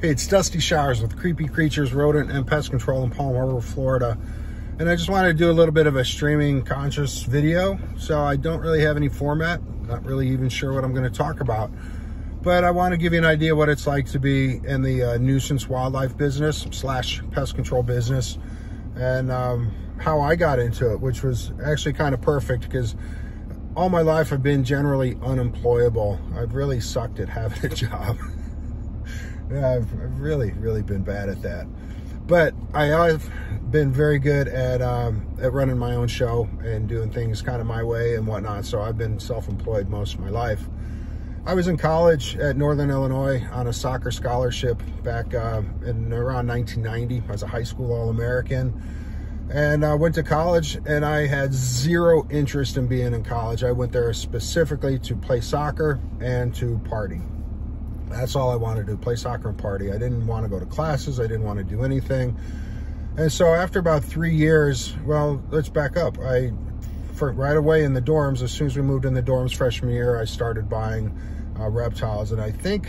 Hey, it's Dusty Showers with Creepy Creatures, Rodent and Pest Control in Palm Harbor, Florida. And I just wanted to do a little bit of a streaming conscious video. So I don't really have any format, not really even sure what I'm going to talk about. But I want to give you an idea what it's like to be in the nuisance wildlife business / pest control business. And how I got into it, which was actually kind of perfect because all my life I've been generally unemployable. I've really sucked at having a job. Yeah, I've really been bad at that. But I've been very good at running my own show and doing things kind of my way and whatnot. So I've been self-employed most of my life. I was in college at Northern Illinois on a soccer scholarship back in around 1990. I was a high school All-American. And I went to college and I had zero interest in being in college. I went there specifically to play soccer and to party. That's all I wanted to do, play soccer and party. I didn't want to go to classes. I didn't want to do anything. And so after about 3 years, well, let's back up. Right away in the dorms, as soon as we moved in the dorms freshman year, I started buying reptiles. And I think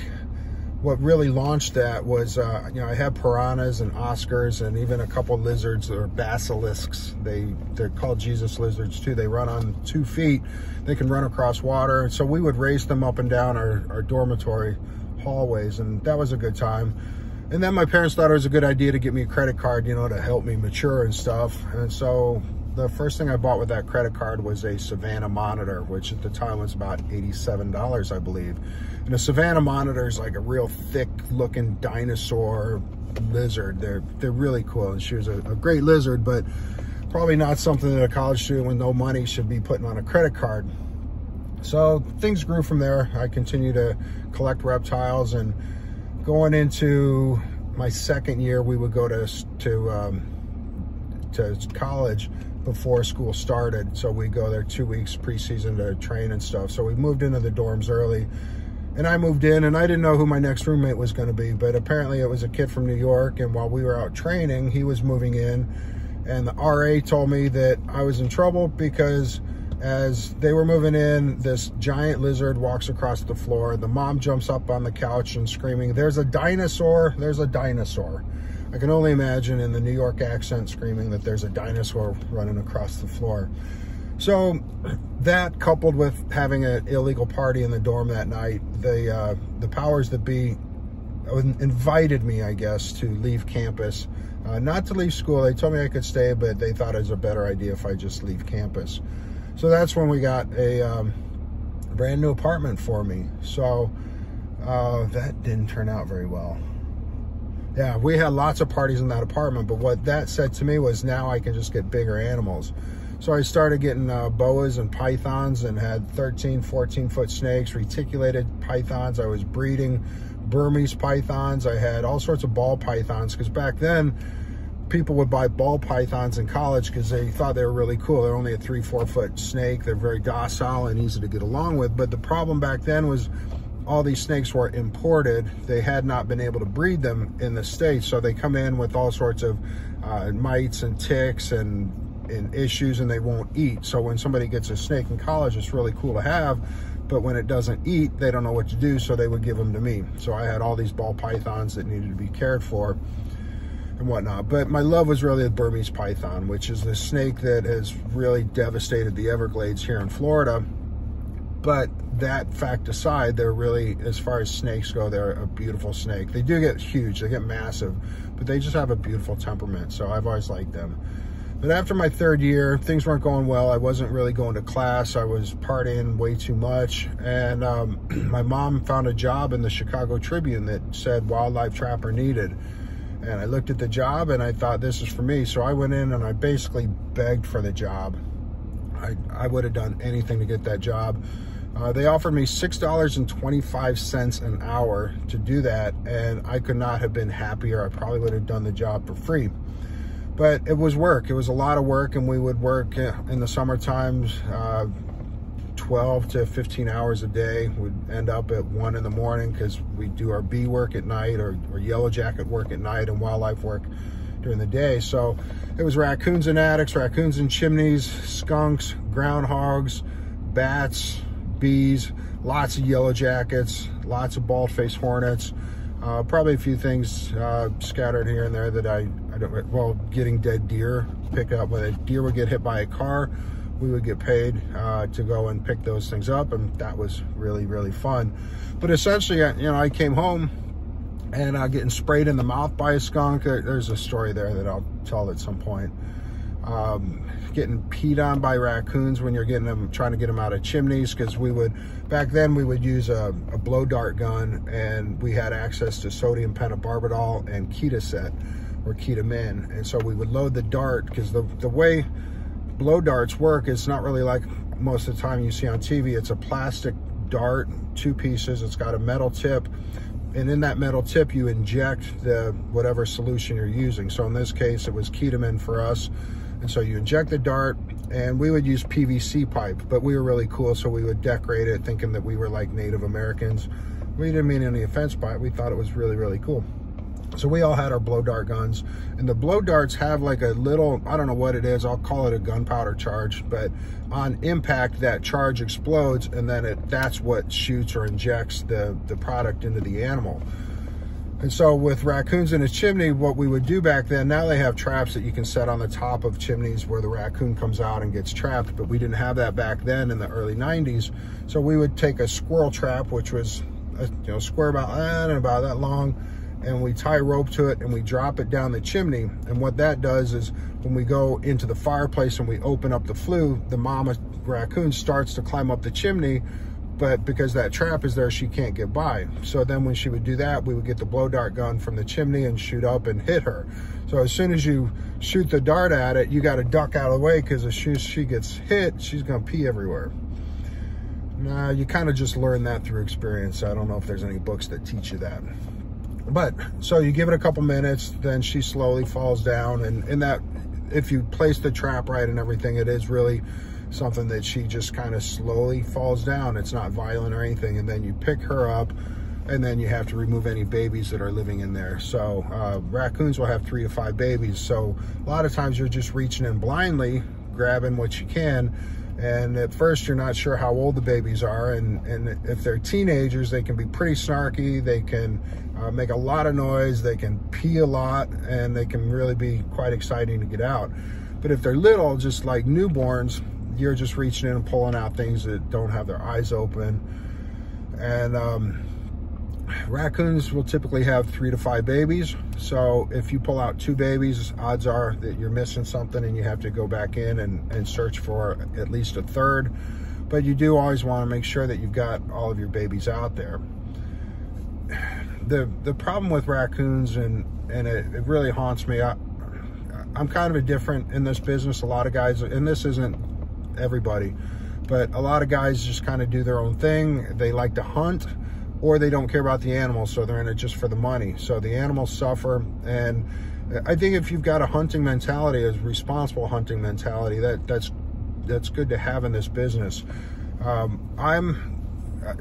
what really launched that was, I had piranhas and Oscars and even a couple lizards or basilisks. They're called Jesus lizards too. They run on 2 feet. They can run across water. And so we would race them up and down our dormitory hallways, and that was a good time. And then my parents thought it was a good idea to get me a credit card, to help me mature and stuff. And so the first thing I bought with that credit card was a Savannah monitor, which at the time was about $87, I believe. And a Savannah monitor is like a real thick looking dinosaur lizard. They're really cool. And she was a great lizard, but probably not something that a college student with no money should be putting on a credit card. So things grew from there. I continued to collect reptiles, and going into my second year, we would go to college before school started. So we go there 2 weeks preseason to train and stuff. So we moved into the dorms early, and I moved in, and I didn't know who my next roommate was going to be, but apparently it was a kid from New York. And while we were out training, he was moving in, and the RA told me that I was in trouble because as they were moving in, this giant lizard walks across the floor. The mom jumps up on the couch and screaming, "There's a dinosaur, there's a dinosaur." I can only imagine in the New York accent screaming that there's a dinosaur running across the floor. So that, coupled with having an illegal party in the dorm that night, the powers that be invited me, I guess, to leave campus. Not to leave school. They told me I could stay, but they thought it was a better idea if I just leave campus. So that's when we got a brand new apartment for me. So that didn't turn out very well. Yeah, we had lots of parties in that apartment, but what that said to me was now I can just get bigger animals. So I started getting boas and pythons, and had 13, 14-foot snakes, reticulated pythons. I was breeding Burmese pythons. I had all sorts of ball pythons, because back then people would buy ball pythons in college because they thought they were really cool. They're only a 3-4 foot snake. They're very docile and easy to get along with. But the problem back then was all these snakes were imported. They had not been able to breed them in the States. So they come in with all sorts of mites and ticks and issues, and they won't eat. So when somebody gets a snake in college, it's really cool to have. But when it doesn't eat, they don't know what to do. So they would give them to me. So I had all these ball pythons that needed to be cared for and whatnot. But my love was really the Burmese python, which is the snake that has really devastated the Everglades here in Florida. But that fact aside, they're really, as far as snakes go, they're a beautiful snake. They do get huge, they get massive, but they just have a beautiful temperament. So I've always liked them. But after my 3rd year, things weren't going well. I wasn't really going to class. I was partying way too much. And my mom found a job in the Chicago Tribune that said wildlife trapper needed. And I looked at the job and I thought, this is for me. So I went in and I basically begged for the job. I would have done anything to get that job. They offered me $6.25 an hour to do that. And I could not have been happier. I probably would have done the job for free. But it was work. It was a lot of work. And we would work in the summer times, 12 to 15 hours a day. We'd end up at 1 in the morning because we do our bee work at night or yellow jacket work at night and wildlife work during the day. So it was raccoons in attics, raccoons in chimneys, skunks, groundhogs, bats, bees, lots of yellow jackets, lots of bald-faced hornets, Probably a few things scattered here and there that I don't, well, getting dead deer, pick up. When a deer would get hit by a car, we would get paid to go and pick those things up, and that was really, really fun. But essentially, you know, I came home and getting sprayed in the mouth by a skunk. There's a story there that I'll tell at some point. Getting peed on by raccoons when you're getting them, trying to get them out of chimneys, because we would, back then we would use a blow dart gun, and we had access to sodium pentobarbital and Ketoset or ketamine, and so we would load the dart, because the way blow darts work is not really like most of the time you see on TV. It's a plastic dart, 2 pieces. It's got a metal tip, and in that metal tip you inject the whatever solution you're using. So in this case it was ketamine for us, and so you inject the dart, and we would use PVC pipe, but we were really cool, so we would decorate it thinking that we were like Native Americans. We didn't mean any offense by it. We thought it was really, really cool. So we all had our blow dart guns, and the blow darts have like a little, I don't know what it is, I'll call it a gunpowder charge, but on impact that charge explodes, and then that's what shoots or injects the product into the animal. And so with raccoons in a chimney, what we would do back then, now they have traps that you can set on the top of chimneys where the raccoon comes out and gets trapped, but we didn't have that back then in the early 90s. So we would take a squirrel trap, which was a square about that long, and we tie rope to it and we drop it down the chimney. And what that does is when we go into the fireplace and we open up the flue, the mama raccoon starts to climb up the chimney, but because that trap is there, she can't get by. So then when she would do that, we would get the blow dart gun from the chimney and shoot up and hit her. So as soon as you shoot the dart at it, you got to duck out of the way, because as soon as she gets hit, she's going to pee everywhere. Nah, you kind of just learn that through experience. I don't know if there's any books that teach you that. But so you give it a couple minutes, then she slowly falls down, and that, if you place the trap right and everything, it is really something that she just kind of slowly falls down. It's not violent or anything. And then you pick her up, and then you have to remove any babies that are living in there. So raccoons will have 3 to 5 babies. So a lot of times you're just reaching in blindly, grabbing what you can. And at first you're not sure how old the babies are. And if they're teenagers, they can be pretty snarky. They can make a lot of noise. They can pee a lot, and they can really be quite exciting to get out. But if they're little, just like newborns, you're just reaching in and pulling out things that don't have their eyes open. And raccoons will typically have 3 to 5 babies. So if you pull out 2 babies, odds are that you're missing something, and you have to go back in and search for at least a third. But you do always want to make sure that you've got all of your babies out there. The problem with raccoons, and it really haunts me, I'm kind of different in this business. A lot of guys, and this isn't everybody, but a lot of guys just kind of do their own thing. They like to hunt, or they don't care about the animals, so they're in it just for the money. So the animals suffer. And I think if you've got a hunting mentality, a responsible hunting mentality, that's good to have in this business.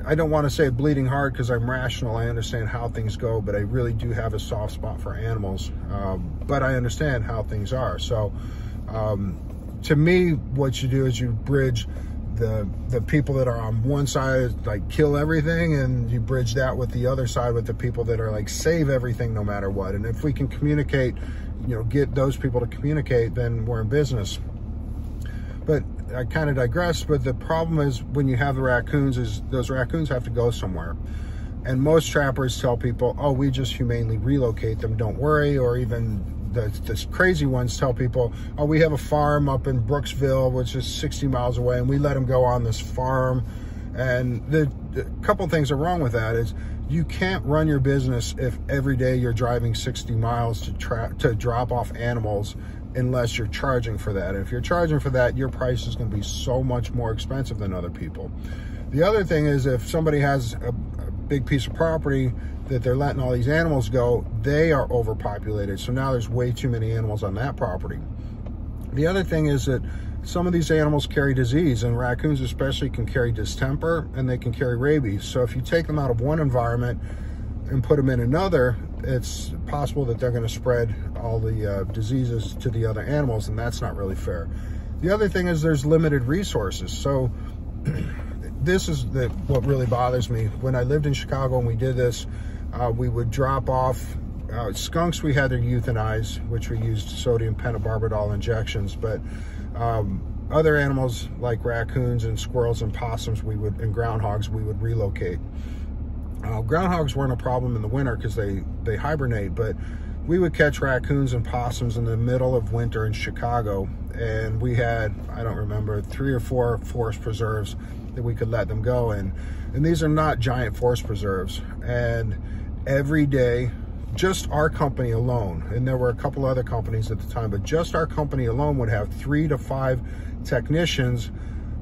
I don't want to say bleeding heart, because I'm rational. I understand how things go, but I really do have a soft spot for animals. But I understand how things are. So to me, what you do is you bridge the people that are on one side, like kill everything, and you bridge that with the other side, with the people that are like save everything no matter what. And if we can communicate, you know, get those people to communicate, then we're in business. But I kind of digress. But the problem is, when you have the raccoons, is those raccoons have to go somewhere. And most trappers tell people, oh, we just humanely relocate them, don't worry. Or even the crazy ones tell people, oh, we have a farm up in Brooksville, which is 60 miles away, and we let them go on this farm. And the couple things are wrong with that is, you can't run your business if every day you're driving 60 miles to drop off animals, unless you're charging for that. And if you're charging for that, your price is going to be so much more expensive than other people. The other thing is, if somebody has a big piece of property that they're letting all these animals go, they are overpopulated. So now there's way too many animals on that property. The other thing is that some of these animals carry disease, and raccoons especially can carry distemper, and they can carry rabies. So if you take them out of one environment and put them in another, it's possible that they're going to spread all the diseases to the other animals, and that's not really fair. The other thing is, there's limited resources. So this is what really bothers me. When I lived in Chicago and we did this, We would drop off skunks. We had to euthanize, which we used sodium pentobarbital injections, but other animals like raccoons and squirrels and possums and groundhogs, we would relocate. Groundhogs weren't a problem in the winter because they hibernate, but we would catch raccoons and possums in the middle of winter in Chicago, and we had, I don't remember, 3 or 4 forest preserves that we could let them go in. And these are not giant forest preserves. And every day, just our company alone, and there were a couple other companies at the time, but just our company alone would have 3 to 5 technicians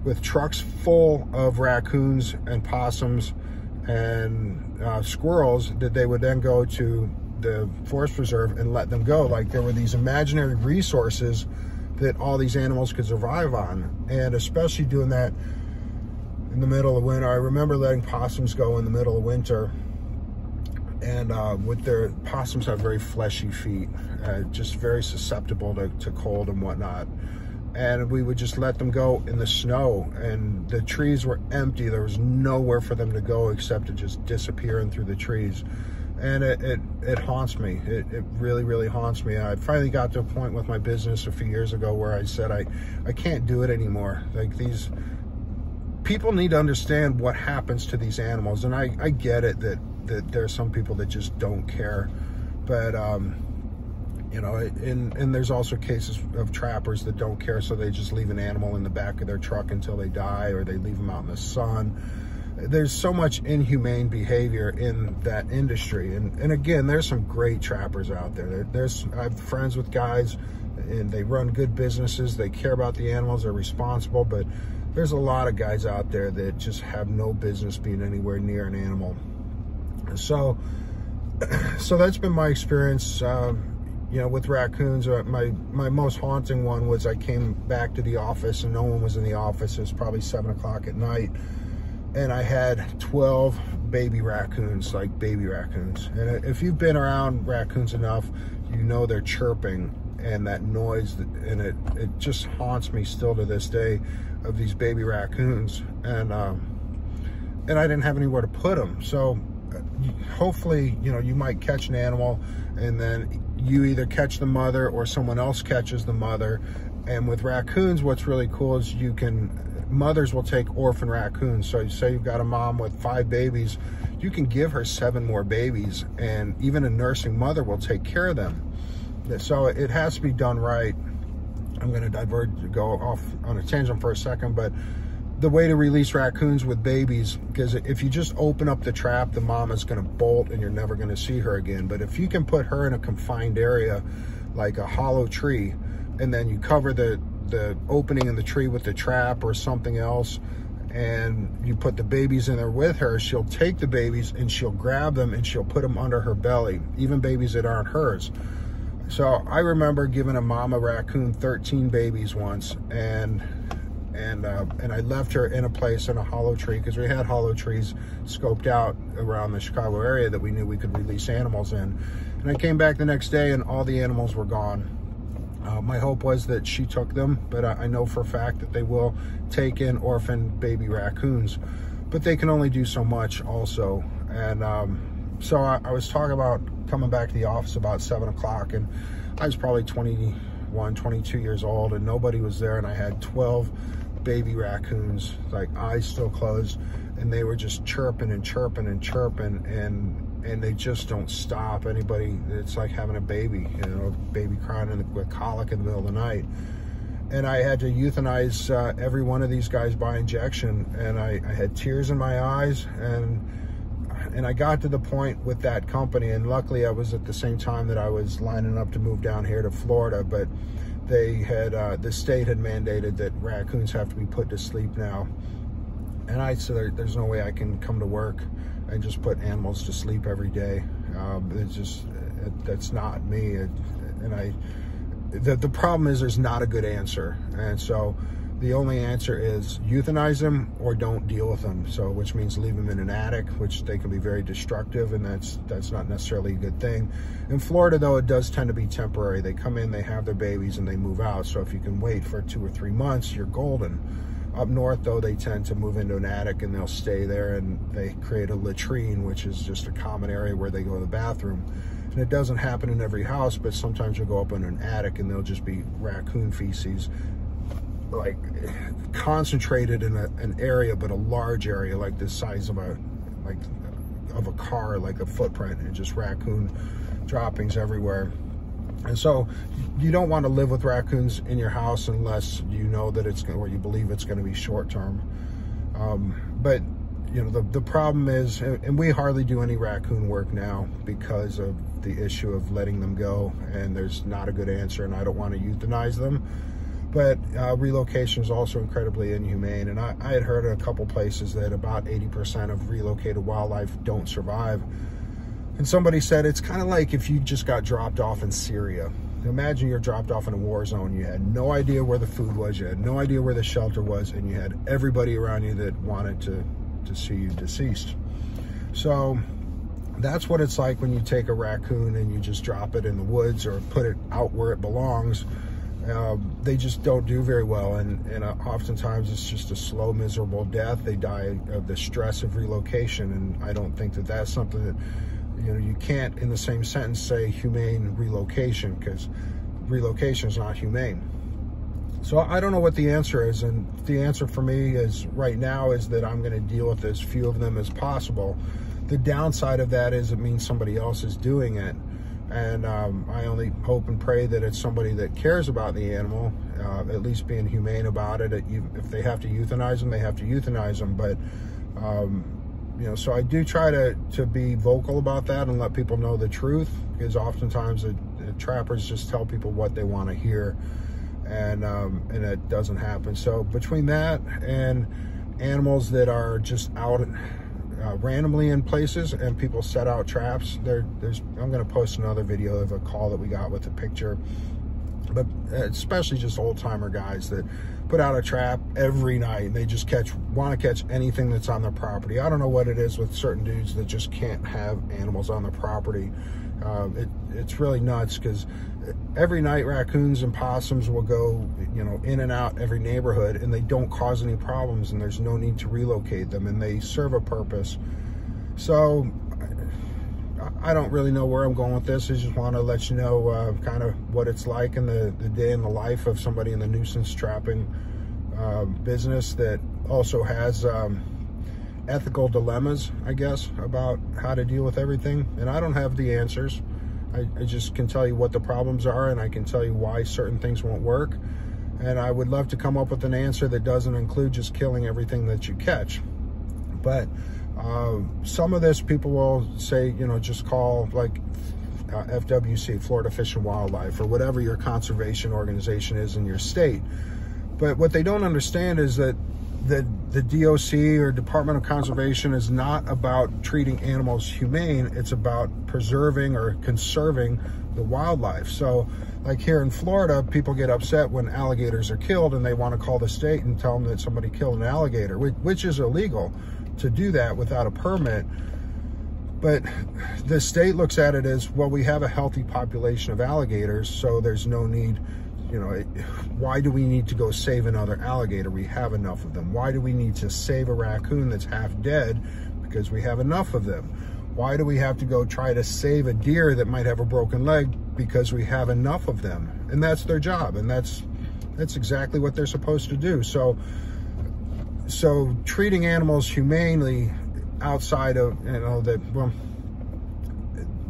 with trucks full of raccoons and possums and squirrels that they would then go to the forest preserve and let them go. Like there were these imaginary resources that all these animals could survive on. And especially doing that in the middle of winter. I remember letting possums go in the middle of winter, and possums have very fleshy feet, just very susceptible to cold and whatnot. And we would just let them go in the snow, and the trees were empty. There was nowhere for them to go except to just disappear in through the trees. And it haunts me. It really, really haunts me. I finally got to a point with my business a few years ago where I said, I can't do it anymore. Like, these people need to understand what happens to these animals. And I get it that there are some people that just don't care. But, you know, and there's also cases of trappers that don't care, so they just leave an animal in the back of their truck until they die, or they leave them out in the sun. There's so much inhumane behavior in that industry. And again, there's some great trappers out there. I have friends with guys, and they run good businesses. They care about the animals. They're responsible. But there's a lot of guys out there that just have no business being anywhere near an animal. So that's been my experience, you know, with raccoons. My most haunting one was I came back to the office and no one was in the office. It was probably 7 o'clock at night. And I had 12 baby raccoons, like baby raccoons. And if you've been around raccoons enough, you know they're chirping, and that noise, and it just haunts me still to this day, of these baby raccoons. And I didn't have anywhere to put them. So hopefully, you know, you might catch an animal, and then you either catch the mother or someone else catches the mother. And with raccoons, what's really cool is mothers will take orphan raccoons. So say you've got a mom with 5 babies, you can give her 7 more babies, and even a nursing mother will take care of them. So it has to be done right. I'm going to go off on a tangent for a second, but the way to release raccoons with babies, because if you just open up the trap, the mom is going to bolt and you're never going to see her again. But if you can put her in a confined area, like a hollow tree, and then you cover the opening in the tree with the trap or something else, and you put the babies in there with her, she'll take the babies and she'll grab them and she'll put them under her belly, even babies that aren't hers. So I remember giving a mama raccoon 13 babies once, and I left her in a place in a hollow tree, because we had hollow trees scoped out around the Chicago area that we knew we could release animals in. And I came back the next day and all the animals were gone. My hope was that she took them, but I know for a fact that they will take in orphan baby raccoons, but they can only do so much also. And so I was talking about coming back to the office about 7 o'clock, and I was probably 21, 22 years old, and nobody was there, and I had 12 baby raccoons, like eyes still closed, and they were just chirping and chirping and chirping, and they just don't stop. Anybody, it's like having a baby, you know, a baby crying with colic in the middle of the night. And I had to euthanize every one of these guys by injection, and I had tears in my eyes, and I got to the point with that company, and luckily I was at the same time that I was lining up to move down here to Florida, but they had, the state had mandated that raccoons have to be put to sleep now. And I said, there's no way I can come to work and just put animals to sleep every day. That's not me. The problem is there's not a good answer. And so the only answer is euthanize them or don't deal with them. So, which means leave them in an attic, which they can be very destructive, and that's not necessarily a good thing. In Florida, though, it does tend to be temporary. They come in, they have their babies, and they move out. So if you can wait for 2 or 3 months, you're golden. Up north, though, they tend to move into an attic and they'll stay there, and they create a latrine, which is just a common area where they go to the bathroom. And it doesn't happen in every house, but sometimes you'll go up in an attic and there'll just be raccoon feces, like concentrated in an area, but a large area, like the size of a car, like a footprint, and just raccoon droppings everywhere. And so you don't want to live with raccoons in your house unless you know that it's going, or you believe it's going to be short term. But you know, the problem is, and we hardly do any raccoon work now because of the issue of letting them go, and there's not a good answer, and I don't want to euthanize them. But relocation is also incredibly inhumane, and I had heard a couple places that about 80% of relocated wildlife don't survive. And somebody said it's kind of like if you just got dropped off in Syria. Imagine you're dropped off in a war zone. You had no idea where the food was, you had no idea where the shelter was, and you had everybody around you that wanted to see you deceased. So that's what it's like when you take a raccoon and you just drop it in the woods or put it out where it belongs. They just don't do very well, and oftentimes it's just a slow, miserable death. They die of the stress of relocation, and I don't think that that's something that, you know, you can't in the same sentence say humane relocation, because relocation is not humane. So I don't know what the answer is, and the answer for me is right now is that I'm going to deal with as few of them as possible. The downside of that is it means somebody else is doing it, and I only hope and pray that it's somebody that cares about the animal, at least being humane about it. If they have to euthanize them, they have to euthanize them, but you know, so I do try to be vocal about that and let people know the truth, because oftentimes the trappers just tell people what they want to hear, and it doesn't happen. So between that and animals that are just out randomly in places and people set out traps, I'm going to post another video of a call that we got with a picture, but especially just old-timer guys that put out a trap every night, and they just want to catch anything that's on their property. I don't know what it is with certain dudes that just can't have animals on their property. It's really nuts, because every night raccoons and possums will go, you know, in and out every neighborhood, and they don't cause any problems, and there's no need to relocate them, and they serve a purpose. So I don't really know where I'm going with this. I just want to let you know kind of what it's like in the day in the life of somebody in the nuisance trapping business that also has ethical dilemmas, I guess, about how to deal with everything. And I don't have the answers. I just can tell you what the problems are, and I can tell you why certain things won't work. And I would love to come up with an answer that doesn't include just killing everything that you catch. But some of this people will say, you know, just call like FWC, Florida Fish and Wildlife, or whatever your conservation organization is in your state. But what they don't understand is that the DOC or Department of Conservation is not about treating animals humane. It's about preserving or conserving the wildlife. So like here in Florida, people get upset when alligators are killed, and they want to call the state and tell them that somebody killed an alligator, which is illegal to do that without a permit. But the state looks at it as, well, we have a healthy population of alligators, so there's no need, you know, why do we need to go save another alligator? We have enough of them. Why do we need to save a raccoon that's half dead? Because we have enough of them. Why do we have to go try to save a deer that might have a broken leg? Because we have enough of them. And that's their job, and that's exactly what they're supposed to do. So treating animals humanely outside of, you know, the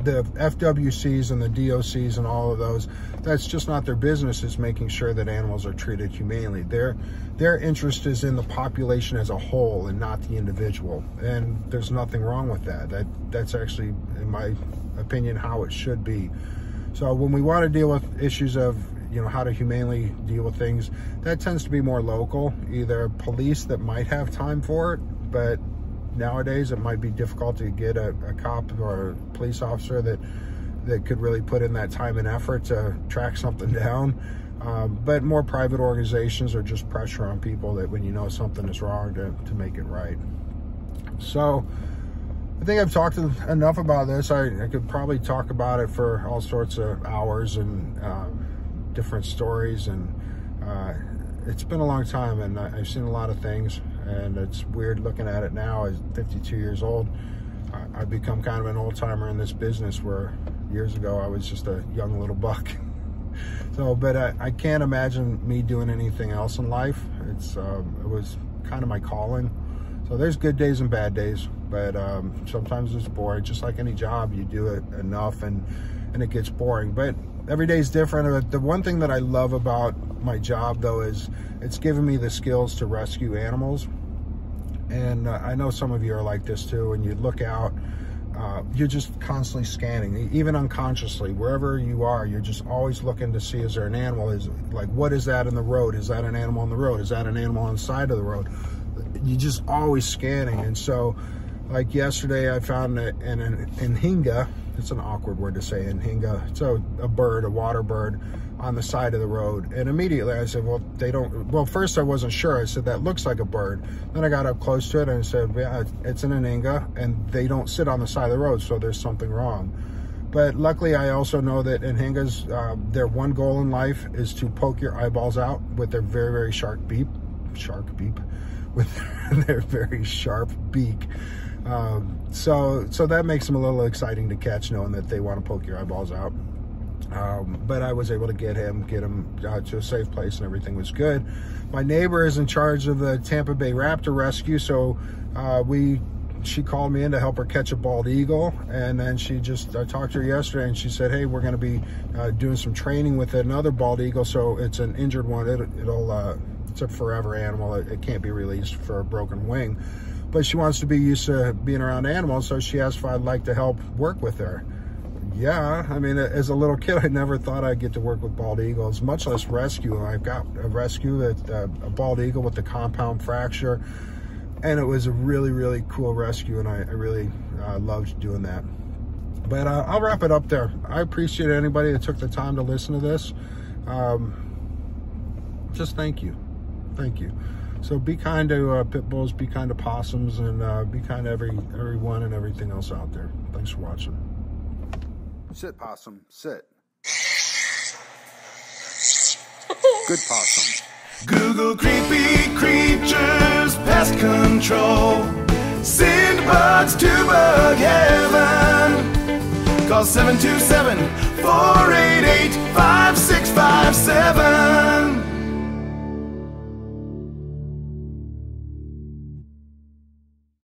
FWCs and the DOCs and all of those, that's just not their business, is making sure that animals are treated humanely. Their interest is in the population as a whole and not the individual. And there's nothing wrong with that. That's actually, in my opinion, how it should be. So when we want to deal with issues of, you know, how to humanely deal with things, that tends to be more local, either police that might have time for it, but nowadays it might be difficult to get a cop or a police officer that could really put in that time and effort to track something down. But more private organizations are just pressure on people that when you know something is wrong to make it right. So I think I've talked enough about this. I could probably talk about it for all sorts of hours and different stories, and it's been a long time, and I've seen a lot of things, and it's weird looking at it now as 52 years old. I've become kind of an old timer in this business, where years ago I was just a young little buck. So, but I can't imagine me doing anything else in life. It was kind of my calling. So there's good days and bad days, but sometimes it's boring. Just like any job, you do it enough and it gets boring. But every day is different. The one thing that I love about my job, though, is it's given me the skills to rescue animals. And I know some of you are like this too. When you look out, you're just constantly scanning, even unconsciously, wherever you are, you're just always looking to see, is there an animal? Is like, what is that in the road? Is that an animal on the road? Is that an animal on the side of the road? You're just always scanning. And so, like yesterday, I found an inhinga. It's an awkward word to say, inhinga. It's a bird, a water bird, on the side of the road. And immediately I said, well, they don't, well, first I wasn't sure. I said, that looks like a bird. Then I got up close to it and I said, yeah, it's an inhinga, and they don't sit on the side of the road, so there's something wrong. But luckily, I also know that inhingas, their one goal in life is to poke your eyeballs out with their very, very sharp beak, with their very sharp beak. So that makes them a little exciting to catch, knowing that they want to poke your eyeballs out. But I was able to get him to a safe place, and everything was good. My neighbor is in charge of the Tampa Bay Raptor rescue, so she called me in to help her catch a bald eagle. And then I talked to her yesterday, and she said, hey, we're going to be doing some training with another bald eagle. So it's an injured one. It's a forever animal. It can't be released for a broken wing. But she wants to be used to being around animals, so she asked if I'd like to help work with her. Yeah, I mean, as a little kid, I never thought I'd get to work with bald eagles, much less rescue. I've got a rescue, a bald eagle with the compound fracture, and it was a really, really cool rescue, and I really loved doing that. But I'll wrap it up there. I appreciate anybody that took the time to listen to this. Just thank you. Thank you. So be kind to pit bulls, be kind to possums, and be kind to everyone and everything else out there. Thanks for watching. Sit, possum, sit. Good possum. Google creepy creatures, pest control. Send bugs to bug heaven. Call 727-488-5657.